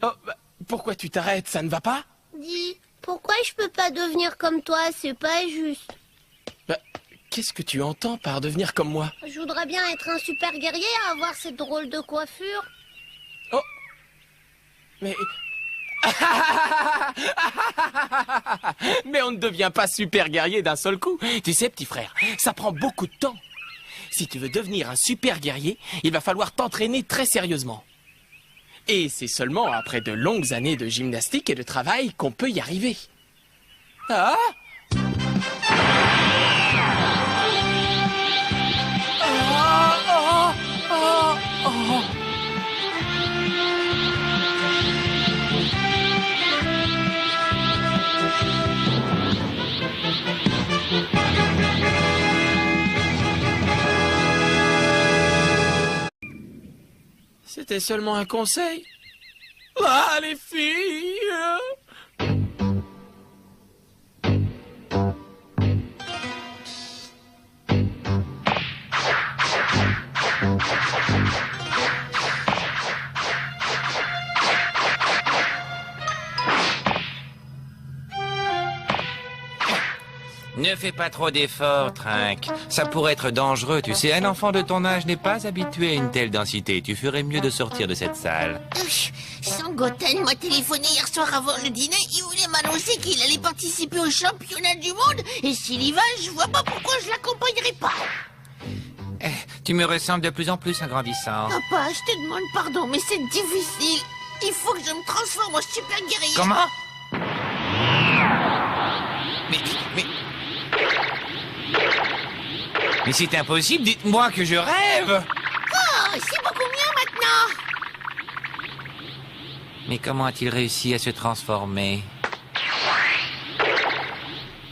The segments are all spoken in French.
Oh, bah, pourquoi tu t'arrêtes? Ça ne va pas? Dis, pourquoi je peux pas devenir comme toi? C'est pas juste. Bah, qu'est-ce que tu entends par devenir comme moi? Je voudrais bien être un super guerrier, avoir cette drôle de coiffure. Oh, mais... Mais on ne devient pas super guerrier d'un seul coup. Tu sais, petit frère, ça prend beaucoup de temps. Si tu veux devenir un super guerrier, il va falloir t'entraîner très sérieusement. Et c'est seulement après de longues années de gymnastique et de travail qu'on peut y arriver. Ah! Oh, oh, oh, oh. C'était seulement un conseil. Ah, les filles! Ne fais pas trop d'efforts, Trinque. Ça pourrait être dangereux, tu sais. Un enfant de ton âge n'est pas habitué à une telle densité. Tu ferais mieux de sortir de cette salle. Sangoten m'a téléphoné hier soir avant le dîner. Il voulait m'annoncer qu'il allait participer au championnat du monde. Et s'il y va, je vois pas pourquoi je l'accompagnerai pas. Tu me ressembles de plus en plus en grandissant. Papa, je te demande pardon, mais c'est difficile. Il faut que je me transforme en super guerrier. Comment? Mais c'est impossible, dites-moi que je rêve! Oh, c'est beaucoup mieux maintenant. Mais comment a-t-il réussi à se transformer?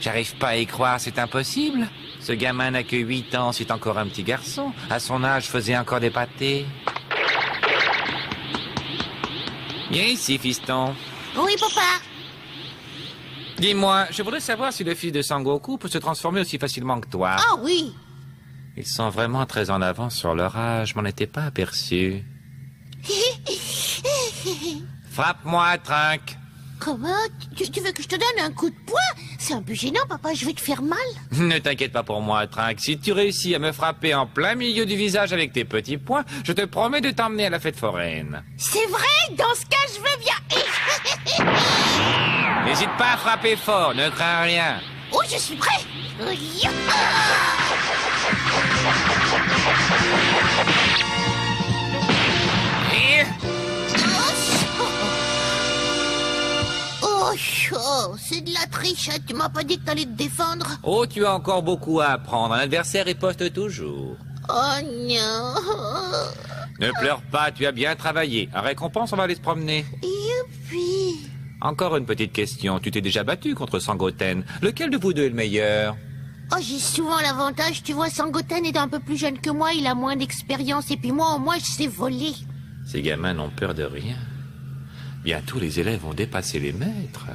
J'arrive pas à y croire, c'est impossible. Ce gamin n'a que 8 ans, c'est encore un petit garçon. À son âge, faisait encore des pâtés. Viens ici, fiston. Oui, papa. Dis-moi, je voudrais savoir si le fils de Sangoku peut se transformer aussi facilement que toi. Ah oui. Ils sont vraiment très en avance sur leur âge, je m'en étais pas aperçu. Frappe-moi, Trinque. Comment? Tu veux que je te donne un coup de poing? C'est un peu gênant, papa, je vais te faire mal. Ne t'inquiète pas pour moi, Trinque. Si tu réussis à me frapper en plein milieu du visage avec tes petits poings, je te promets de t'emmener à la fête foraine. C'est vrai? Dans ce cas, je veux bien. N'hésite pas à frapper fort, ne crains rien. Oh, je suis prêt. Et... Oh, c'est de la triche, hein. Tu m'as pas dit que t'allais te défendre? Oh, tu as encore beaucoup à apprendre. Un adversaire riposte toujours. Oh non. Ne pleure pas, tu as bien travaillé. En récompense, on va aller se promener. Youpi. Encore une petite question. Tu t'es déjà battu contre Sangoten. Lequel de vous deux est le meilleur? Oh, j'ai souvent l'avantage, tu vois, Sangoten est un peu plus jeune que moi, il a moins d'expérience, et puis moi, au moins, je sais voler. Ces gamins n'ont peur de rien. Bientôt, les élèves vont dépasser les maîtres.